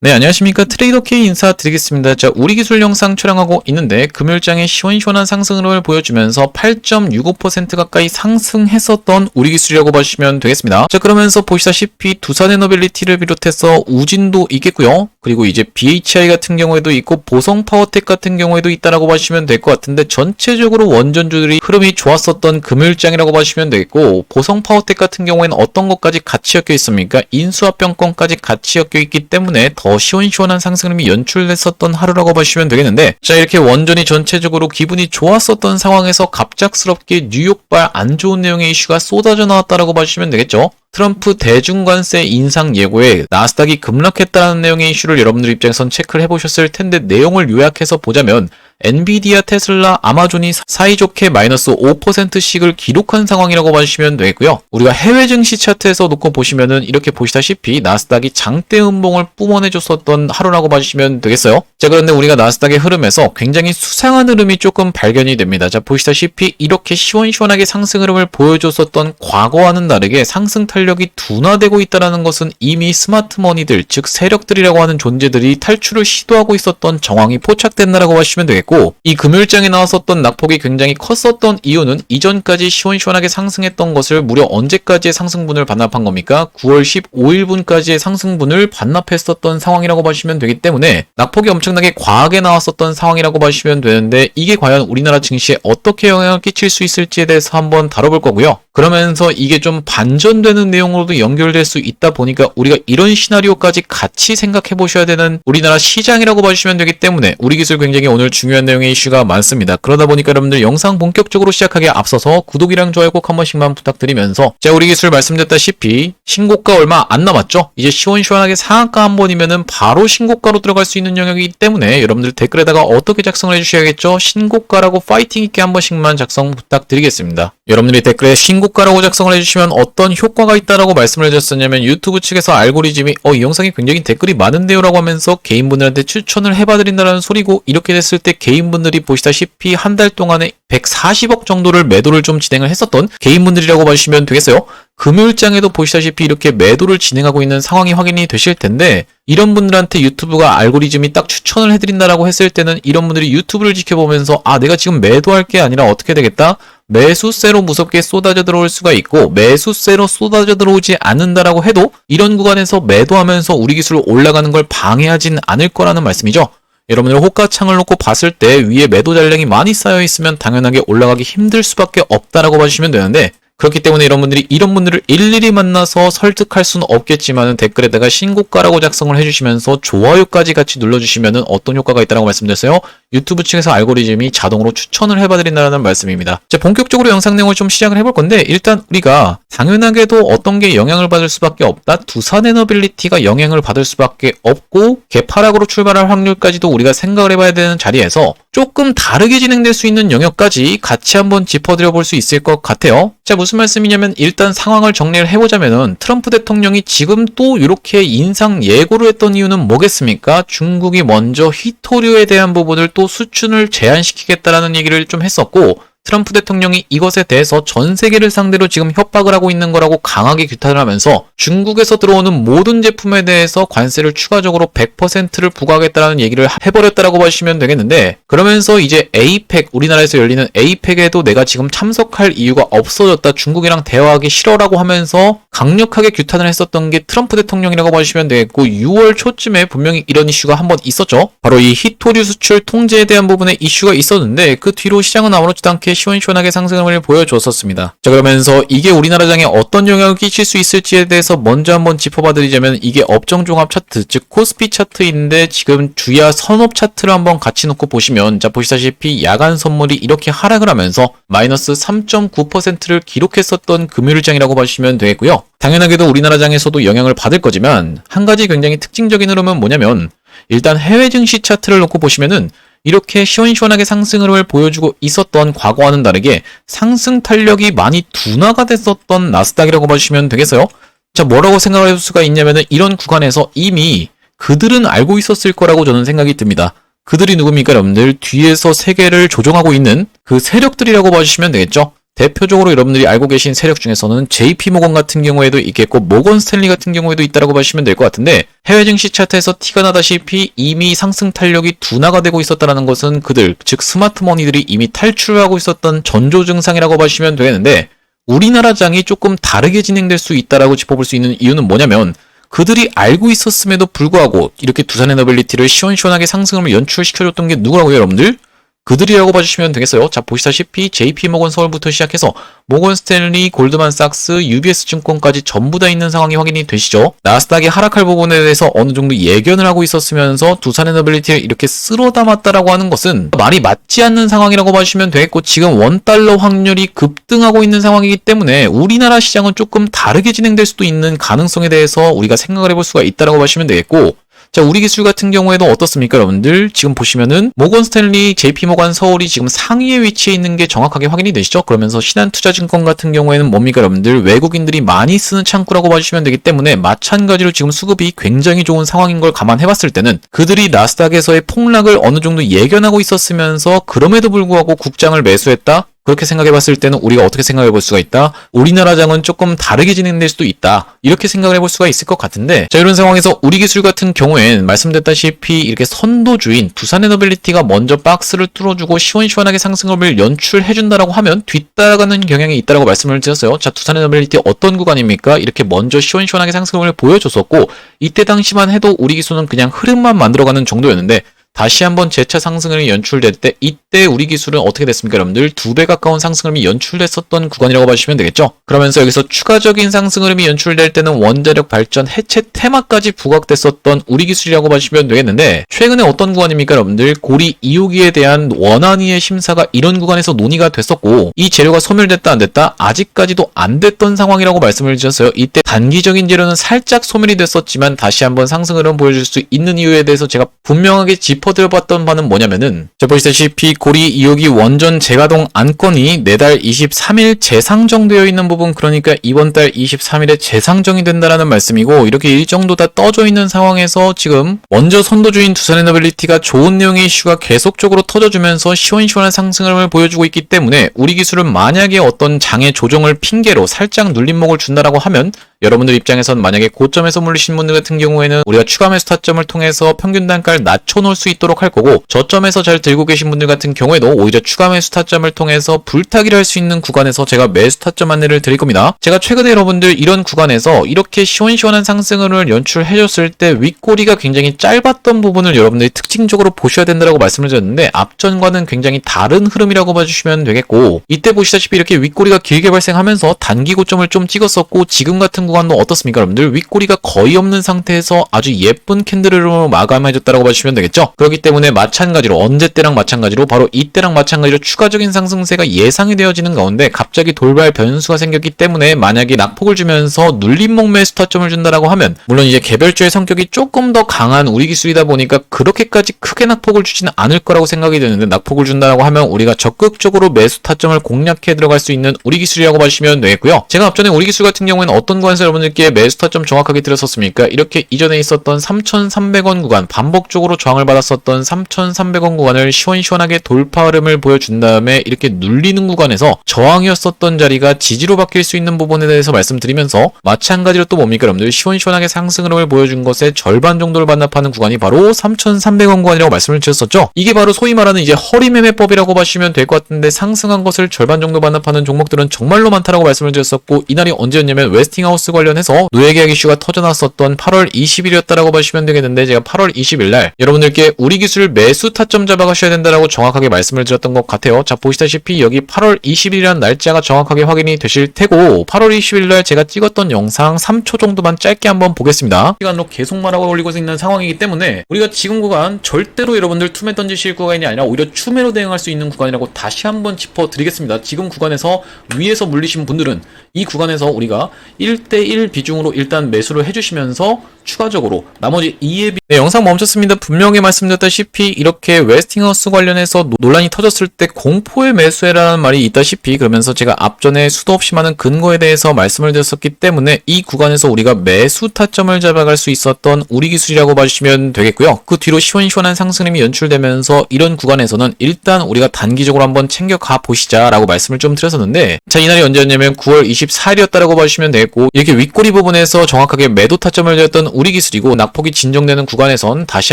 네, 안녕하십니까. 트레이더 K 인사드리겠습니다. 자, 우리 기술 영상 촬영하고 있는데 금요일장에 시원시원한 상승을 보여주면서 8.65% 가까이 상승했었던 우리 기술이라고 보시면 되겠습니다. 자, 그러면서 보시다시피 두산에너빌리티를 비롯해서 우진도 있겠고요. 그리고 이제 BHI 같은 경우에도 있고 보성파워텍 같은 경우에도 있다라고 보시면 될 것 같은데 전체적으로 원전주들이 흐름이 좋았었던 금요일장이라고 보시면 되겠고, 보성파워텍 같은 경우에는 어떤 것까지 같이 엮여 있습니까? 인수합병권까지 같이 엮여 있기 때문에 더 시원시원한 상승률이 연출됐었던 하루라고 보시면 되겠는데, 자, 이렇게 원전이 전체적으로 기분이 좋았었던 상황에서 갑작스럽게 뉴욕발 안 좋은 내용의 이슈가 쏟아져 나왔다라고 보시면 되겠죠. 트럼프 대중관세 인상 예고에 나스닥이 급락했다는 내용의 이슈를 여러분들 입장에선 체크를 해보셨을 텐데, 내용을 요약해서 보자면 엔비디아, 테슬라, 아마존이 사이좋게 마이너스 5%씩을 기록한 상황이라고 보시면 되겠고요. 우리가 해외 증시 차트에서 놓고 보시면은 이렇게 보시다시피 나스닥이 장대 음봉을 뿜어내줬었던 하루라고 보시면 되겠어요. 자, 그런데 우리가 나스닥의 흐름에서 굉장히 수상한 흐름이 조금 발견이 됩니다. 자, 보시다시피 이렇게 시원시원하게 상승 흐름을 보여줬었던 과거와는 다르게 상승 탄력이 둔화되고 있다는 것은 이미 스마트머니들, 즉 세력들이라고 하는 존재들이 탈출을 시도하고 있었던 정황이 포착된다라고 보시면 되겠고, 이 금요일장에 나왔었던 낙폭이 굉장히 컸었던 이유는 이전까지 시원시원하게 상승했던 것을 무려 언제까지의 상승분을 반납한 겁니까? 9월 15일분까지의 상승분을 반납했었던 상황이라고 보시면 되기 때문에 낙폭이 엄청나게 과하게 나왔었던 상황이라고 보시면 되는데, 이게 과연 우리나라 증시에 어떻게 영향을 끼칠 수 있을지에 대해서 한번 다뤄볼 거고요. 그러면서 이게 좀 반전되는 내용으로도 연결될 수 있다 보니까 우리가 이런 시나리오까지 같이 생각해 보셔야 되는 우리나라 시장이라고 보시면 되기 때문에 우리 기술 굉장히 오늘 중요한 내용의 이슈가 많습니다. 그러다 보니까 여러분들 영상 본격적으로 시작하기에 앞서서 구독이랑 좋아요 꼭 한 번씩만 부탁드리면서, 자, 우리 기술 말씀드렸다시피 신고가 얼마 안 남았죠? 이제 시원시원하게 상한가 한 번이면은 바로 신고가로 들어갈 수 있는 영역이기 때문에 여러분들 댓글에다가 어떻게 작성을 해주셔야겠죠? 신고가라고 파이팅 있게 한 번씩만 작성 부탁드리겠습니다. 여러분들이 댓글에 신고가라고 작성을 해주시면 어떤 효과가 있다라고 말씀을 해줬었냐면, 유튜브 측에서 알고리즘이 이 영상이 굉장히 댓글이 많은데요 라고 하면서 개인분들한테 추천을 해봐드린다는 소리고, 이렇게 됐을 때 개인분들이 보시다시피 한 달 동안에 140억 정도를 매도를 좀 진행을 했었던 개인분들이라고 보시면 되겠어요. 금요일장에도 보시다시피 이렇게 매도를 진행하고 있는 상황이 확인이 되실 텐데, 이런 분들한테 유튜브가 알고리즘이 딱 추천을 해드린다라고 했을 때는 이런 분들이 유튜브를 지켜보면서 내가 지금 매도할 게 아니라 어떻게 되겠다? 매수세로 무섭게 쏟아져 들어올 수가 있고, 매수세로 쏟아져 들어오지 않는다라고 해도 이런 구간에서 매도하면서 우리 기술 올라가는 걸 방해하진 않을 거라는 말씀이죠. 여러분들 호가창을 놓고 봤을 때 위에 매도 잔량이 많이 쌓여 있으면 당연하게 올라가기 힘들 수밖에 없다라고 봐주시면 되는데, 그렇기 때문에 여러분들이 이런 분들을 일일이 만나서 설득할 수는 없겠지만 댓글에다가 신고가라고 작성을 해주시면서 좋아요까지 같이 눌러주시면 어떤 효과가 있다고 말씀드렸어요. 유튜브 측에서 알고리즘이 자동으로 추천을 해봐드린다는 말씀입니다. 자, 본격적으로 영상 내용을 좀 시작을 해볼 건데, 일단 우리가 당연하게도 어떤 게 영향을 받을 수밖에 없다. 두산에너빌리티가 영향을 받을 수밖에 없고, 개파락으로 출발할 확률까지도 우리가 생각을 해봐야 되는 자리에서 조금 다르게 진행될 수 있는 영역까지 같이 한번 짚어드려 볼 수 있을 것 같아요. 자, 무슨 말씀이냐면, 일단 상황을 정리를 해보자면은 트럼프 대통령이 지금 또 이렇게 인상 예고를 했던 이유는 뭐겠습니까? 중국이 먼저 휘토류에 대한 부분을 또 수준을 제한시키겠다라는 얘기를 좀 했었고, 트럼프 대통령이 이것에 대해서 전 세계를 상대로 지금 협박을 하고 있는 거라고 강하게 규탄을 하면서 중국에서 들어오는 모든 제품에 대해서 관세를 추가적으로 100%를 부과하겠다는 얘기를 해버렸다라고 보시면 되겠는데, 그러면서 이제 에이펙, 우리나라에서 열리는 에이펙에도 내가 지금 참석할 이유가 없어졌다, 중국이랑 대화하기 싫어라고 하면서 강력하게 규탄을 했었던 게 트럼프 대통령이라고 보시면 되겠고, 6월 초쯤에 분명히 이런 이슈가 한번 있었죠. 바로 이 히토류 수출 통제에 대한 부분에 이슈가 있었는데, 그 뒤로 시장은 아무렇지도 않게 시원시원하게 상승을 보여줬었습니다. 자, 그러면서 이게 우리나라 장에 어떤 영향을 끼칠 수 있을지에 대해서 먼저 한번 짚어봐드리자면, 이게 업종종합 차트, 즉 코스피 차트인데 지금 주야 선업 차트를 한번 같이 놓고 보시면, 자, 보시다시피 야간 선물이 이렇게 하락을 하면서 마이너스 3.9%를 기록했었던 금요일장이라고 보시면 되겠고요. 당연하게도 우리나라 장에서도 영향을 받을 거지만, 한 가지 굉장히 특징적인 흐름은 뭐냐면, 일단 해외 증시 차트를 놓고 보시면은 이렇게 시원시원하게 상승을 보여주고 있었던 과거와는 다르게 상승 탄력이 많이 둔화가 됐었던 나스닥이라고 보시면 되겠어요. 자, 뭐라고 생각을 해볼 수가 있냐면은, 이런 구간에서 이미 그들은 알고 있었을 거라고 저는 생각이 듭니다. 그들이 누굽니까 여러분들? 뒤에서 세계를 조종하고 있는 그 세력들이라고 봐주시면 되겠죠. 대표적으로 여러분들이 알고 계신 세력 중에서는 JP모건 같은 경우에도 있겠고 모건 스탠리 같은 경우에도 있다라고 보시면 될 것 같은데 해외 증시 차트에서 티가 나다시피 이미 상승 탄력이 둔화가 되고 있었다는 것은 그들 즉 스마트머니들이 이미 탈출하고 있었던 전조 증상이라고 보시면 되겠는데 우리나라 장이 조금 다르게 진행될 수 있다라고 짚어볼 수 있는 이유는 뭐냐면 그들이 알고 있었음에도 불구하고 이렇게 두산에너빌리티를 시원시원하게 상승을 연출시켜줬던 게 누구라고요, 여러분들? 그들이라고 봐주시면 되겠어요. 자, 보시다시피 JP모건 서울부터 시작해서 모건 스탠리, 골드만삭스, UBS 증권까지 전부 다 있는 상황이 확인이 되시죠. 나스닥이 하락할 부분에 대해서 어느 정도 예견을 하고 있었으면서 두산에너빌리티를 이렇게 쓸어 담았다라고 하는 것은 말이 맞지 않는 상황이라고 봐주시면 되겠고 지금 원달러 확률이 급등하고 있는 상황이기 때문에 우리나라 시장은 조금 다르게 진행될 수도 있는 가능성에 대해서 우리가 생각을 해볼 수가 있다라고 봐주시면 되겠고 자, 우리 기술 같은 경우에도 어떻습니까, 여러분들? 지금 보시면은 모건 스탠리, JP모건 서울이 지금 상위에 위치해 있는 게 정확하게 확인이 되시죠? 그러면서 신한투자증권 같은 경우에는 뭡니까, 여러분들? 외국인들이 많이 쓰는 창구라고 봐주시면 되기 때문에 마찬가지로 지금 수급이 굉장히 좋은 상황인 걸 감안해 봤을 때는 그들이 나스닥에서의 폭락을 어느 정도 예견하고 있었으면서 그럼에도 불구하고 국장을 매수했다? 그렇게 생각해봤을 때는 우리가 어떻게 생각해볼 수가 있다? 우리나라 장은 조금 다르게 진행될 수도 있다. 이렇게 생각을 해볼 수가 있을 것 같은데 자 이런 상황에서 우리 기술 같은 경우엔 말씀드렸다시피 이렇게 선도주인 두산에너빌리티가 먼저 박스를 뚫어주고 시원시원하게 상승을 연출해준다라고 하면 뒤따라가는 경향이 있다라고 말씀을 드렸어요. 자 두산에너빌리티 어떤 구간입니까? 이렇게 먼저 시원시원하게 상승을 보여줬었고 이때 당시만 해도 우리 기술은 그냥 흐름만 만들어가는 정도였는데 다시 한번 재차 상승을 연출될 때 이때 우리 기술은 어떻게 됐습니까, 여러분들? 2배 가까운 상승 흐름이 연출됐었던 구간이라고 봐주시면 되겠죠. 그러면서 여기서 추가적인 상승 흐름이 연출될 때는 원자력 발전 해체 테마까지 부각됐었던 우리 기술이라고 봐주시면 되겠는데 최근에 어떤 구간입니까, 여러분들? 고리 2호기에 대한 원안위의 심사가 이런 구간에서 논의가 됐었고 이 재료가 소멸됐다 안 됐다? 아직까지도 안 됐던 상황이라고 말씀을 드렸어요. 이때 단기적인 재료는 살짝 소멸이 됐었지만 다시 한번 상승 흐름 보여줄 수 있는 이유에 대해서 제가 분명하게 짚어드려봤던 바는 뭐냐면은 자 보시다시피 고리 2호기 원전 재가동 안건이 내달 23일 재상정되어 있는 부분 그러니까 이번 달 23일에 재상정이 된다라는 말씀이고 이렇게 일정도 다 떠져 있는 상황에서 지금 먼저 선도주인 두산에너빌리티가 좋은 내용의 이슈가 계속적으로 터져주면서 시원시원한 상승을 보여주고 있기 때문에 우리 기술은 만약에 어떤 장의 조정을 핑계로 살짝 눌림목을 준다라고 하면 여러분들 입장에선 만약에 고점에서 물리신 분들 같은 경우에는 우리가 추가 매수 타점을 통해서 평균 단가를 낮춰놓을 수 있도록 할 거고 저점에서 잘 들고 계신 분들 같은 경우에도 오히려 추가 매수 타점을 통해서 불타기를 할 수 있는 구간에서 제가 매수 타점 안내를 드릴 겁니다. 제가 최근에 여러분들 이런 구간에서 이렇게 시원시원한 상승을 연출해줬을 때 윗꼬리가 굉장히 짧았던 부분을 여러분들이 특징적으로 보셔야 된다고 말씀을 드렸는데 앞전과는 굉장히 다른 흐름이라고 봐주시면 되겠고 이때 보시다시피 이렇게 윗꼬리가 길게 발생하면서 단기 고점을 좀 찍었었고 지금 같은 구간도 어떻습니까, 여러분들? 윗꼬리가 거의 없는 상태에서 아주 예쁜 캔들으로 마감해줬다고 봐주시면 되겠죠. 그렇기 때문에 마찬가지로 언제 때랑 마찬가지로 바로 이때랑 마찬가지로 추가적인 상승세가 예상이 되어지는 가운데 갑자기 돌발 변수가 생겼기 때문에 만약에 낙폭을 주면서 눌림목 매수 타점을 준다라고 하면 물론 이제 개별주의 성격이 조금 더 강한 우리 기술이다 보니까 그렇게까지 크게 낙폭을 주지는 않을 거라고 생각이 되는데 낙폭을 준다라고 하면 우리가 적극적으로 매수 타점을 공략해 들어갈 수 있는 우리 기술이라고 봐주시면 되겠고요. 제가 앞전에 우리 기술 같은 경우에는 어떤 구간에서 여러분들께 매수 타점 정확하게 드렸었습니까? 이렇게 이전에 있었던 3,300원 구간 반복적으로 저항을 받았었던 3,300원 구간을 시원시원하게 돌파 흐름을 보여준 다음에 이렇게 눌리는 구간에서 저항이었었던 자리가 지지로 바뀔 수 있는 부분에 대해서 말씀드리면서 마찬가지로 또 뭡니까, 여러분들? 시원시원하게 상승 흐름을 보여준 것의 절반 정도를 반납하는 구간이 바로 3,300원 구간이라고 말씀을 드렸었죠. 이게 바로 소위 말하는 이제 허리매매법이라고 보시면 될 것 같은데 상승한 것을 절반 정도 반납하는 종목들은 정말로 많다라고 말씀을 드렸었고 이날이 언제였냐면 웨스팅하우스 관련해서 노예계약 이슈가 터져났었던 8월 20일이었다라고 보시면 되겠는데 제가 8월 20일 날 여러분들께 우리 기술 매수 타점 잡아가셔야 된다라고 정확하게 말씀을 드렸던 것 같아요. 자 보시다시피 여기 8월 20일이라는 날짜가 정확하게 확인이 되실 테고 8월 20일 날 제가 찍었던 영상 3초 정도만 짧게 한번 보겠습니다. 시간으로 계속 말하고 올리고 있는 상황이기 때문에 우리가 지금 구간 절대로 여러분들 투매 던지실 구간이 아니라 오히려 추매로 대응할 수 있는 구간이라고 다시 한번 짚어드리겠습니다. 지금 구간에서 위에서 물리신 분들은 이 구간에서 우리가 1대1 비중으로 일단 매수를 해주셔야 해주시면서 추가적으로 나머지 이에 네, 영상 멈췄습니다. 분명히 말씀드렸다시피 이렇게 웨스팅하우스 관련해서 논란이 터졌을 때 공포의 매수해라는 말이 있다시피 그러면서 제가 앞전에 수도 없이 많은 근거에 대해서 말씀을 드렸었기 때문에 이 구간에서 우리가 매수 타점을 잡아갈 수 있었던 우리 기술이라고 봐주시면 되겠고요. 그 뒤로 시원시원한 상승림이 연출되면서 이런 구간에서는 일단 우리가 단기적으로 한번 챙겨가 보시자라고 말씀을 좀 드렸었는데 자, 이날이 언제였냐면 9월 24일이었다라고 봐주시면 되겠고 이렇게 윗꼬리 부분에서 정확하게 매도 타점을 드렸던 우리 기술이고 낙폭이 진정되는 구간에선 다시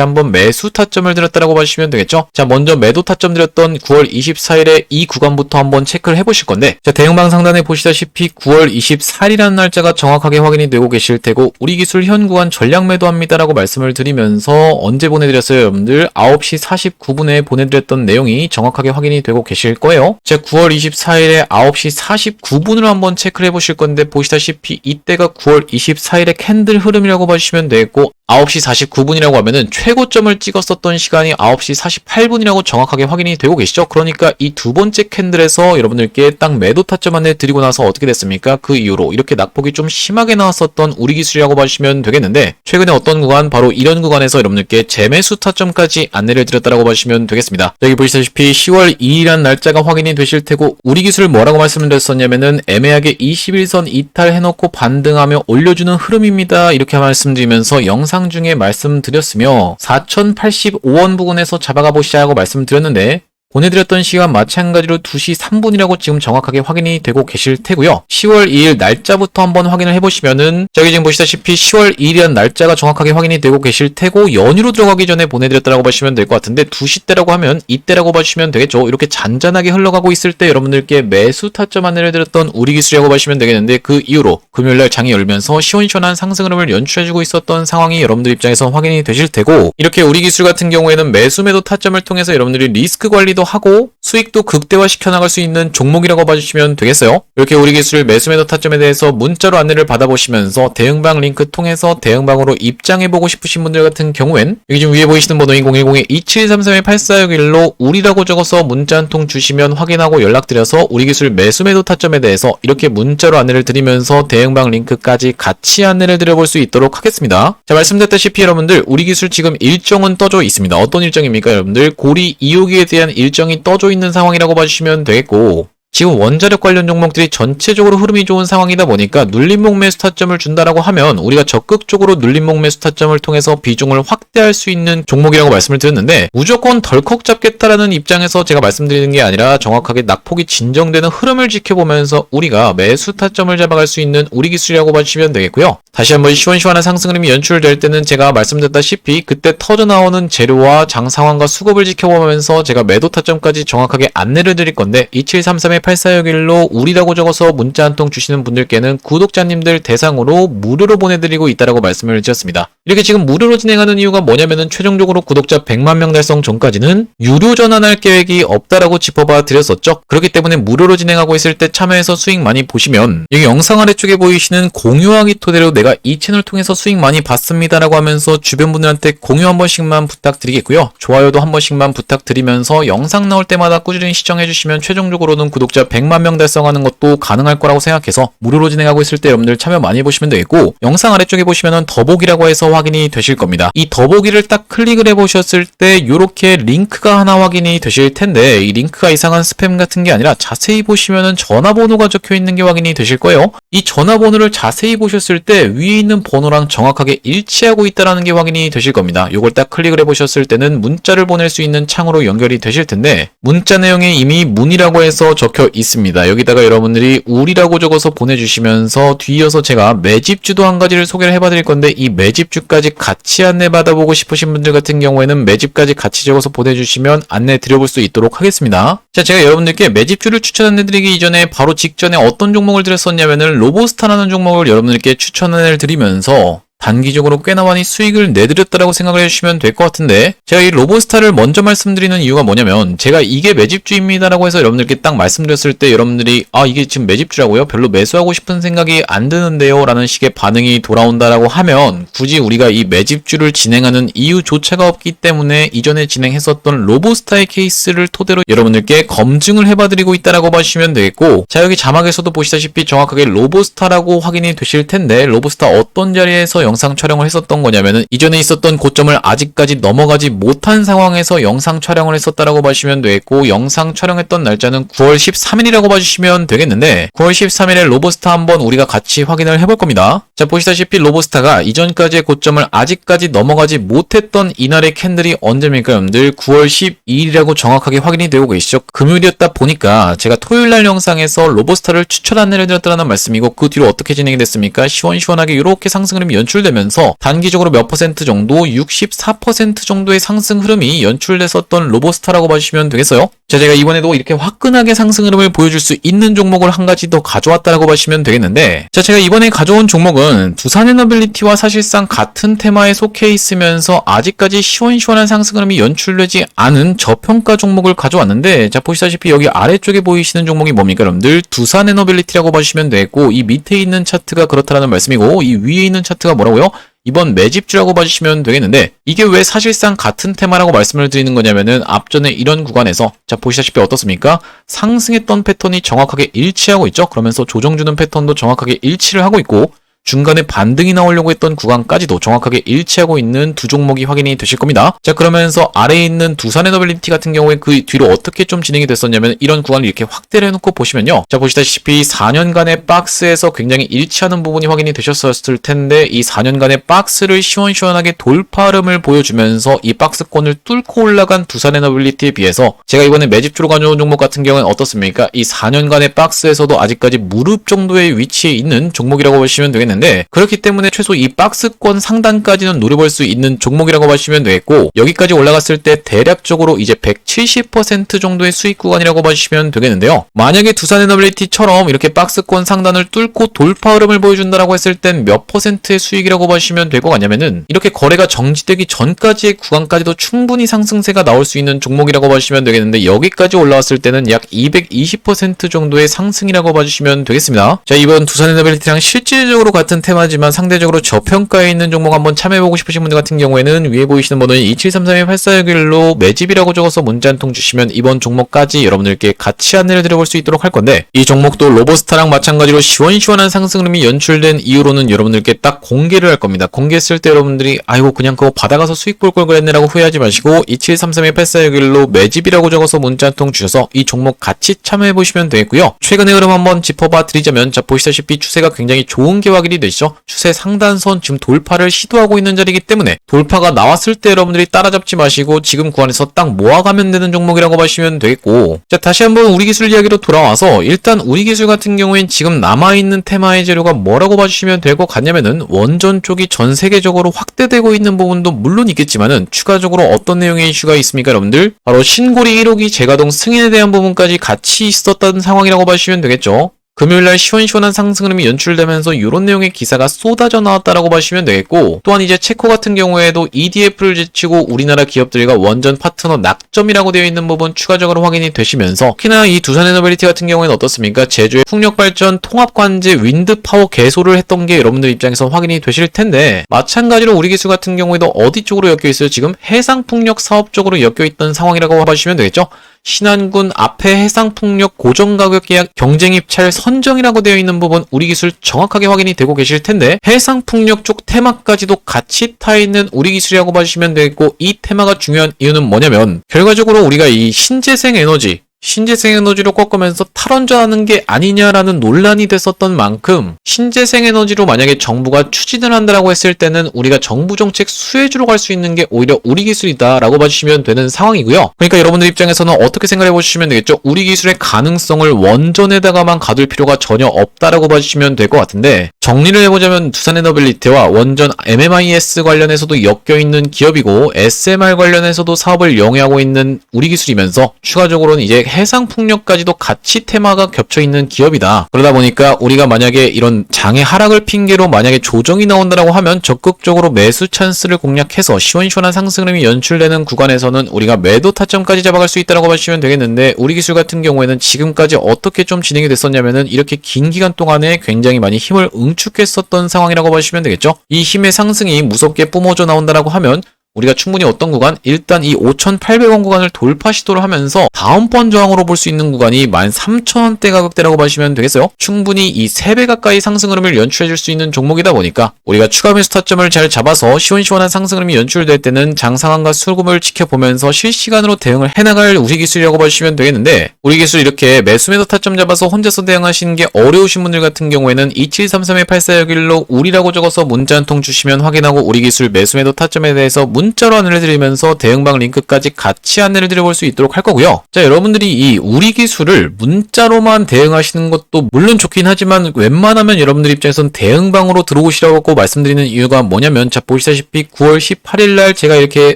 한번 매수 타점을 드렸다라고 봐주시면 되겠죠. 자, 먼저 매도 타점 드렸던 9월 24일에 이 구간부터 한번 체크를 해보실 건데 자, 대응방 상단에 보시다시피 9월 24일이라는 날짜가 정확하게 확인이 되고 계실 테고 우리 기술 현 구간 전략 매도합니다라고 말씀을 드리면서 언제 보내드렸어요 여러분들? 9시 49분에 보내드렸던 내용이 정확하게 확인이 되고 계실 거예요. 자, 9월 24일에 9시 49분으로 한번 체크를 해보실 건데 보시다시피 이때가 9월 24일의 캔들 흐름이라고 봐주시면 되겠고 9시 49분이라고 하면은 최고점을 찍었었던 시간이 9시 48분이라고 정확하게 확인이 되고 계시죠? 그러니까 이 두 번째 캔들에서 여러분들께 딱 매도 타점 안내 드리고 나서 어떻게 됐습니까? 그 이후로 이렇게 낙폭이 좀 심하게 나왔었던 우리 기술이라고 봐주시면 되겠는데 최근에 어떤 구간? 바로 이런 구간에서 여러분들께 재매수 타점까지 안내를 드렸다라고 봐주시면 되겠습니다. 여기 보시다시피 10월 2일이라는 날짜가 확인이 되실 테고 우리 기술 뭐라고 말씀을 드렸었냐면은 애매하게 21선 이탈해놓고 반등하며 올려주는 흐름입니다. 이렇게 말씀드리면서 영상 중에 말씀드렸으며 4085원 부근에서 잡아가 보시자고 말씀드렸는데 보내드렸던 시간 마찬가지로 2시 3분이라고 지금 정확하게 확인이 되고 계실 테고요. 10월 2일 날짜부터 한번 확인을 해보시면은 저기 지금 보시다시피 10월 2일이라는 날짜가 정확하게 확인이 되고 계실 테고 연휴로 들어가기 전에 보내드렸다라고 보시면 될 것 같은데 2시 때라고 하면 이때라고 봐주시면 되겠죠. 이렇게 잔잔하게 흘러가고 있을 때 여러분들께 매수 타점 안내를 드렸던 우리 기술이라고 보시면 되겠는데 그 이후로 금요일날 장이 열면서 시원시원한 상승 흐름을 연출해주고 있었던 상황이 여러분들 입장에서 확인이 되실 테고 이렇게 우리 기술 같은 경우에는 매수 매도 타점을 통해서 여러분들이 리스크 관리 하고 수익도 극대화시켜 나갈 수 있는 종목이라고 봐주시면 되겠어요. 이렇게 우리 기술 매수 매도 타점에 대해서 문자로 안내를 받아보시면서 대응방 링크 통해서 대응방으로 입장해보고 싶으신 분들 같은 경우엔 여기 지금 위에 보이시는 번호 010-2733-8461로 우리라고 적어서 문자 한 통 주시면 확인하고 연락드려서 우리 기술 매수 매도 타점에 대해서 이렇게 문자로 안내를 드리면서 대응방 링크까지 같이 안내를 드려볼 수 있도록 하겠습니다. 자, 말씀드렸다시피 여러분들 우리 기술 지금 일정은 떠져 있습니다. 어떤 일정입니까 여러분들? 고리 2호기에 대한 일정이 떠져 있는 상황이라고 봐주시면 되겠고 지금 원자력 관련 종목들이 전체적으로 흐름이 좋은 상황이다 보니까 눌림목 매수 타점을 준다라고 하면 우리가 적극적으로 눌림목 매수 타점을 통해서 비중을 확대할 수 있는 종목이라고 말씀을 드렸는데 무조건 덜컥 잡겠다라는 입장에서 제가 말씀드리는 게 아니라 정확하게 낙폭이 진정되는 흐름을 지켜보면서 우리가 매수 타점을 잡아갈 수 있는 우리 기술이라고 봐주시면 되겠고요. 다시 한번 시원시원한 상승 흐름이 연출될 때는 제가 말씀드렸다시피 그때 터져나오는 재료와 장 상황과 수급을 지켜보면서 제가 매도 타점까지 정확하게 안내를 드릴 건데 2733-8461로 우리라고 적어서 문자 한 통 주시는 분들께는 구독자님들 대상으로 무료로 보내드리고 있다라고 말씀을 드렸습니다. 이렇게 지금 무료로 진행하는 이유가 뭐냐면은 최종적으로 구독자 100만 명 달성 전까지는 유료 전환할 계획이 없다라고 짚어봐 드렸었죠. 그렇기 때문에 무료로 진행하고 있을 때 참여해서 수익 많이 보시면 여기 영상 아래쪽에 보이시는 공유하기 토대로 내가 이 채널 통해서 수익 많이 봤습니다라고 하면서 주변 분들한테 공유 한 번씩만 부탁드리겠고요. 좋아요도 한 번씩만 부탁드리면서 영상 나올 때마다 꾸준히 시청해 주시면 최종적으로는 구독자 100만 명 달성하는 것도 가능할 거라고 생각해서 무료로 진행하고 있을 때 여러분들 참여 많이 해보시면 되겠고 영상 아래쪽에 보시면은 더보기라고 해서 확인이 되실 겁니다. 이 더보기를 딱 클릭을 해보셨을 때 이렇게 링크가 하나 확인이 되실 텐데 이 링크가 이상한 스팸 같은 게 아니라 자세히 보시면은 전화번호가 적혀 있는 게 확인이 되실 거예요. 이 전화번호를 자세히 보셨을 때 위에 있는 번호랑 정확하게 일치하고 있다는 게 확인이 되실 겁니다. 이걸 딱 클릭을 해보셨을 때는 문자를 보낼 수 있는 창으로 연결이 되실 텐데 문자 내용에 이미 문이라고 해서 적혀 있습니다. 여기다가 여러분들이 우리라고 적어서 보내주시면서 뒤이어서 제가 매집주도 한 가지를 소개를 해봐드릴 건데 이 매집주까지 같이 안내 받아보고 싶으신 분들 같은 경우에는 매집까지 같이 적어서 보내주시면 안내 드려볼 수 있도록 하겠습니다. 자, 제가 여러분들께 매집주를 추천 안내드리기 이전에 바로 직전에 어떤 종목을 드렸었냐면은 로보스타라는 종목을 여러분들께 추천을 드리면서 단기적으로 꽤나 많이 수익을 내드렸다라고 생각을 해주시면 될 것 같은데 제가 이 로보스타를 먼저 말씀드리는 이유가 뭐냐면 제가 이게 매집주입니다라고 해서 여러분들께 딱 말씀드렸을 때 여러분들이 아 이게 지금 매집주라고요? 별로 매수하고 싶은 생각이 안 드는데요? 라는 식의 반응이 돌아온다라고 하면 굳이 우리가 이 매집주를 진행하는 이유조차가 없기 때문에 이전에 진행했었던 로보스타의 케이스를 토대로 여러분들께 검증을 해봐드리고 있다라고 봐주시면 되겠고 자 여기 자막에서도 보시다시피 정확하게 로보스타라고 확인이 되실 텐데 로보스타 어떤 자리에서 영상 영상 촬영을 했었던 거냐면은 이전에 있었던 고점을 아직까지 넘어가지 못한 상황에서 영상 촬영을 했었다라고 봐주시면 되겠고, 영상 촬영했던 날짜는 9월 13일이라고 봐주시면 되겠는데, 9월 13일에 로보스타 한번 우리가 같이 확인을 해볼 겁니다. 자, 보시다시피 로보스타가 이전까지의 고점을 아직까지 넘어가지 못했던 이날의 캔들이 언제입니까 여러분들? 9월 12일이라고 정확하게 확인이 되고 계시죠? 금요일이었다 보니까 제가 토요일날 영상에서 로보스타를 추천 안내를 드렸다는 말씀이고, 그 뒤로 어떻게 진행이 됐습니까? 시원시원하게 이렇게 상승 흐름이 연출되면서 단기적으로 몇 퍼센트 정도? 64% 정도의 상승 흐름이 연출됐었던 로보스타라고 봐주시면 되겠어요. 자, 제가 이번에도 이렇게 화끈하게 상승 흐름을 보여줄 수 있는 종목을 한 가지 더 가져왔다라고 봐주시면 되겠는데, 자, 제가 이번에 가져온 종목은 두산에너빌리티와 사실상 같은 테마에 속해 있으면서 아직까지 시원시원한 상승 흐름이 연출되지 않은 저평가 종목을 가져왔는데, 자, 보시다시피 여기 아래쪽에 보이시는 종목이 뭡니까 여러분들? 두산에너빌리티라고 봐주시면 되겠고, 이 밑에 있는 차트가 그렇다라는 말씀이고, 이 위에 있는 차트가 뭐라고요? 이번 매집주라고 봐주시면 되겠는데, 이게 왜 사실상 같은 테마라고 말씀을 드리는 거냐면은 앞전에 이런 구간에서 자, 보시다시피 어떻습니까? 상승했던 패턴이 정확하게 일치하고 있죠. 그러면서 조정주는 패턴도 정확하게 일치를 하고 있고, 중간에 반등이 나오려고 했던 구간까지도 정확하게 일치하고 있는 두 종목이 확인이 되실 겁니다. 자, 그러면서 아래에 있는 두산에너빌리티 같은 경우에 그 뒤로 어떻게 좀 진행이 됐었냐면, 이런 구간을 이렇게 확대를 해놓고 보시면요. 자, 보시다시피 4년간의 박스에서 굉장히 일치하는 부분이 확인이 되셨을 텐데, 이 4년간의 박스를 시원시원하게 돌파 흐름을 보여주면서 이 박스권을 뚫고 올라간 두산에너빌리티에 비해서 제가 이번에 매집주로 가져온 종목 같은 경우는 어떻습니까? 이 4년간의 박스에서도 아직까지 무릎 정도의 위치에 있는 종목이라고 보시면 되겠는데, 그렇기 때문에 최소 이 박스권 상단까지는 노려볼 수 있는 종목이라고 봐주시면 되겠고, 여기까지 올라갔을 때 대략적으로 이제 170% 정도의 수익 구간이라고 봐주시면 되겠는데요. 만약에 두산에너빌리티처럼 이렇게 박스권 상단을 뚫고 돌파 흐름을 보여준다라고 했을 땐 몇 퍼센트의 수익이라고 봐주시면 될 것 같냐면은, 이렇게 거래가 정지되기 전까지의 구간까지도 충분히 상승세가 나올 수 있는 종목이라고 봐주시면 되겠는데, 여기까지 올라왔을 때는 약 220% 정도의 상승이라고 봐주시면 되겠습니다. 자, 이번 두산에너빌리티랑 실질적으로 같은 테마지만 상대적으로 저평가에 있는 종목 한번 참여해보고 싶으신 분들 같은 경우에는 위에 보이시는 번호는 2733-8461로 매집이라고 적어서 문자 한 통 주시면 이번 종목까지 여러분들께 같이 안내를 드려볼 수 있도록 할 건데, 이 종목도 로보스타랑 마찬가지로 시원시원한 상승 흐름이 연출된 이유로는 여러분들께 딱 공개를 할 겁니다. 공개했을 때 여러분들이 아이고 그냥 그거 받아가서 수익 볼 걸 그랬네라고 후회하지 마시고 2733-8461로 매집이라고 적어서 문자 한 통 주셔서 이 종목 같이 참여해보시면 되겠고요. 최근의 흐름 한번 짚어봐 드리자면, 자, 보시다시피 추세가 굉장히 좋은 게 확인이 되시죠? 추세 상단선 지금 돌파를 시도하고 있는 자리이기 때문에 돌파가 나왔을 때 여러분들이 따라잡지 마시고 지금 구간에서 딱 모아가면 되는 종목이라고 보시면 되겠고, 자, 다시 한번 우리 기술 이야기로 돌아와서 일단 우리 기술 같은 경우엔 지금 남아있는 테마의 재료가 뭐라고 봐주시면 될 것 같냐면은, 원전 쪽이 전 세계적으로 확대되고 있는 부분도 물론 있겠지만은 추가적으로 어떤 내용의 이슈가 있습니까 여러분들? 바로 신고리 1호기 재가동 승인에 대한 부분까지 같이 있었던 상황이라고 봐주시면 되겠죠. 금요일날 시원시원한 상승 흐름이 연출되면서 이런 내용의 기사가 쏟아져 나왔다라고 봐주시면 되겠고, 또한 이제 체코 같은 경우에도 EDF를 제치고 우리나라 기업들과 원전 파트너 낙점이라고 되어 있는 부분 추가적으로 확인이 되시면서, 특히나 이 두산에너빌리티 같은 경우에는 어떻습니까? 제주의 풍력발전 통합관제 윈드파워 개소를 했던 게 여러분들 입장에서 확인이 되실 텐데, 마찬가지로 우리 기술 같은 경우에도 어디 쪽으로 엮여 있어요? 지금 해상풍력 사업 쪽으로 엮여 있던 상황이라고 봐주시면 되겠죠? 신안군 앞에 해상풍력 고정가격 계약 경쟁 입찰 선정이라고 되어 있는 부분 우리 기술 정확하게 확인이 되고 계실 텐데, 해상풍력 쪽 테마까지도 같이 타 있는 우리 기술이라고 봐주시면 되겠고, 이 테마가 중요한 이유는 뭐냐면, 결과적으로 우리가 이 신재생 에너지로 꺾으면서 탈원전하는 게 아니냐라는 논란이 됐었던 만큼, 신재생에너지로 만약에 정부가 추진을 한다라고 했을 때는 우리가 정부 정책 수혜주로 갈 수 있는 게 오히려 우리 기술이다라고 봐주시면 되는 상황이고요. 그러니까 여러분들 입장에서는 어떻게 생각해 보시면 되겠죠? 우리 기술의 가능성을 원전에다가만 가둘 필요가 전혀 없다라고 봐주시면 될 것 같은데, 정리를 해보자면 두산에너빌리티와 원전 MMIS 관련해서도 엮여있는 기업이고, SMR 관련해서도 사업을 영위하고 있는 우리 기술이면서 추가적으로는 이제 해상풍력까지도 같이 테마가 겹쳐있는 기업이다. 그러다 보니까 우리가 만약에 이런 장의 하락을 핑계로 만약에 조정이 나온다라고 하면 적극적으로 매수 찬스를 공략해서 시원시원한 상승 흐름이 연출되는 구간에서는 우리가 매도 타점까지 잡아갈 수 있다고 보시면 되겠는데, 우리 기술 같은 경우에는 지금까지 어떻게 좀 진행이 됐었냐면은 이렇게 긴 기간 동안에 굉장히 많이 힘을 응축했었던 상황이라고 보시면 되겠죠. 이 힘의 상승이 무섭게 뿜어져 나온다라고 하면 우리가 충분히 어떤 구간? 일단 이 5,800원 구간을 돌파 시도를 하면서 다음번 저항으로 볼 수 있는 구간이 13,000원대 가격대라고 보시면 되겠어요. 충분히 이 3배 가까이 상승 흐름을 연출해 줄 수 있는 종목이다 보니까 우리가 추가 매수 타점을 잘 잡아서 시원시원한 상승 흐름이 연출될 때는 장 상한가 수급을 지켜보면서 실시간으로 대응을 해나갈 우리 기술이라고 보시면 되겠는데, 우리 기술 이렇게 매수 매도 타점 잡아서 혼자서 대응하시는 게 어려우신 분들 같은 경우에는 2733-8461로 우리라고 적어서 문자 한 통 주시면 확인하고 우리 기술 매수 매도 타점에 대해서 문자로 안내를 드리면서 대응방 링크까지 같이 안내를 드려볼 수 있도록 할 거고요. 자, 여러분들이 이 우리 기술을 문자로만 대응하시는 것도 물론 좋긴 하지만 웬만하면 여러분들 입장에선 대응방으로 들어오시라고 말씀드리는 이유가 뭐냐면, 자, 보시다시피 9월 18일날 제가 이렇게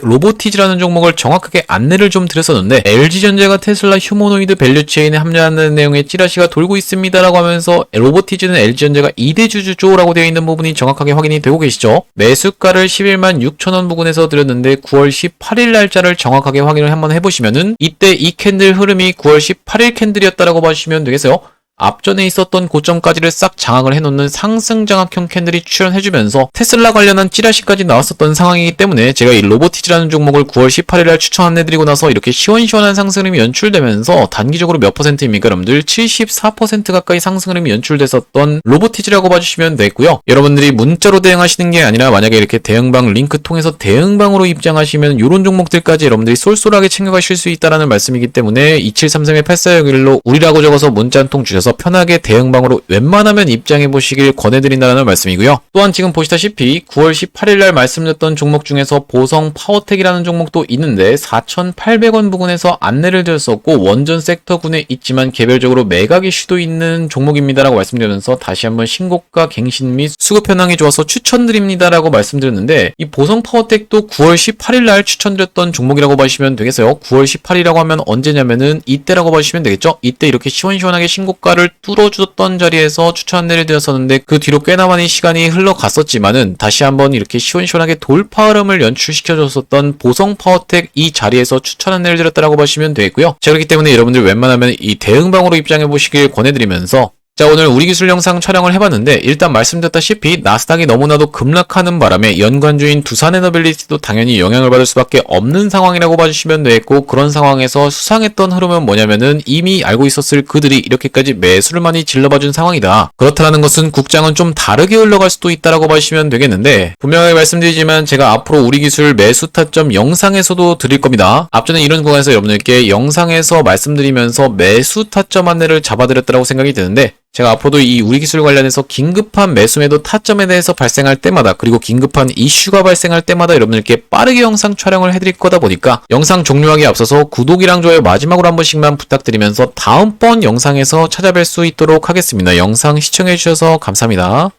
로보티즈라는 종목을 정확하게 안내를 좀 드렸었는데, LG전자가 테슬라 휴머노이드 밸류체인에 합류하는 내용의 찌라시가 돌고 있습니다라고 하면서 로보티즈는 LG전자가 2대 주주조라고 되어 있는 부분이 정확하게 확인이 되고 계시죠. 매수가를 116,000원 부근에서 드렸는데 9월 18일 날짜를 정확하게 확인을 한번 해보시면은 이때 이 캔들 흐름이 9월 18일 캔들이었다라고 봐주시면 되겠어요. 앞전에 있었던 고점까지를 싹 장악을 해놓는 상승 장악형 캔들이 출현해주면서 테슬라 관련한 찌라시까지 나왔었던 상황이기 때문에 제가 이 로보티즈라는 종목을 9월 18일날 추천 안내드리고 나서 이렇게 시원시원한 상승 흐름이 연출되면서 단기적으로 몇 %입니까 여러분들? 74% 가까이 상승 흐름이 연출됐었던 로보티즈라고 봐주시면 되겠고요. 여러분들이 문자로 대응하시는 게 아니라 만약에 이렇게 대응방 링크 통해서 대응방으로 입장하시면 이런 종목들까지 여러분들이 쏠쏠하게 챙겨가실 수 있다는 말씀이기 때문에 2733-8461로 우리라고 적어서 문자 한 통 주셔서 편하게 대응방으로 웬만하면 입장해 보시길 권해드린다는 말씀이고요. 또한 지금 보시다시피 9월 18일날 말씀드렸던 종목 중에서 보성 파워텍이라는 종목도 있는데 4,800원 부근에서 안내를 드렸었고 원전 섹터군에 있지만 개별적으로 매각 이슈도 있는 종목입니다라고 말씀드리면서 다시 한번 신고가 갱신 및 수급 현황이 좋아서 추천드립니다라고 말씀드렸는데, 이 보성 파워텍도 9월 18일날 추천드렸던 종목이라고 보시면 되겠어요. 9월 18일이라고 하면 언제냐면은 이때라고 보시면 되겠죠. 이때 이렇게 시원시원하게 신고가를 뚫어주었던 자리에서 추천 안내를 드렸었는데 그 뒤로 꽤나 많이 시간이 흘러갔었지만은 다시 한번 이렇게 시원시원하게 돌파 흐름을 연출시켜줬었던 보성 파워텍 이 자리에서 추천 안내를 드렸다라고 보시면 되겠고요. 자, 그렇기 때문에 여러분들 웬만하면 이 대응방으로 입장해 보시길 권해드리면서, 자, 오늘 우리 기술 영상 촬영을 해봤는데 일단 말씀드렸다시피 나스닥이 너무나도 급락하는 바람에 연관주인 두산에너빌리티도 당연히 영향을 받을 수밖에 없는 상황이라고 봐주시면 되겠고, 그런 상황에서 수상했던 흐름은 뭐냐면은 이미 알고 있었을 그들이 이렇게까지 매수를 많이 질러봐준 상황이다. 그렇다는 것은 국장은 좀 다르게 흘러갈 수도 있다라고 봐주시면 되겠는데, 분명하게 말씀드리지만 제가 앞으로 우리 기술 매수 타점 영상에서도 드릴 겁니다. 앞전에 이런 구간에서 여러분들께 영상에서 말씀드리면서 매수 타점 안내를 잡아드렸다고 생각이 드는데, 제가 앞으로도 이 우리 기술 관련해서 긴급한 매수 매도 타점에 대해서 발생할 때마다, 그리고 긴급한 이슈가 발생할 때마다 여러분들께 빠르게 영상 촬영을 해드릴 거다 보니까 영상 종료하기에 앞서서 구독이랑 좋아요 마지막으로 한 번씩만 부탁드리면서 다음번 영상에서 찾아뵐 수 있도록 하겠습니다. 영상 시청해주셔서 감사합니다.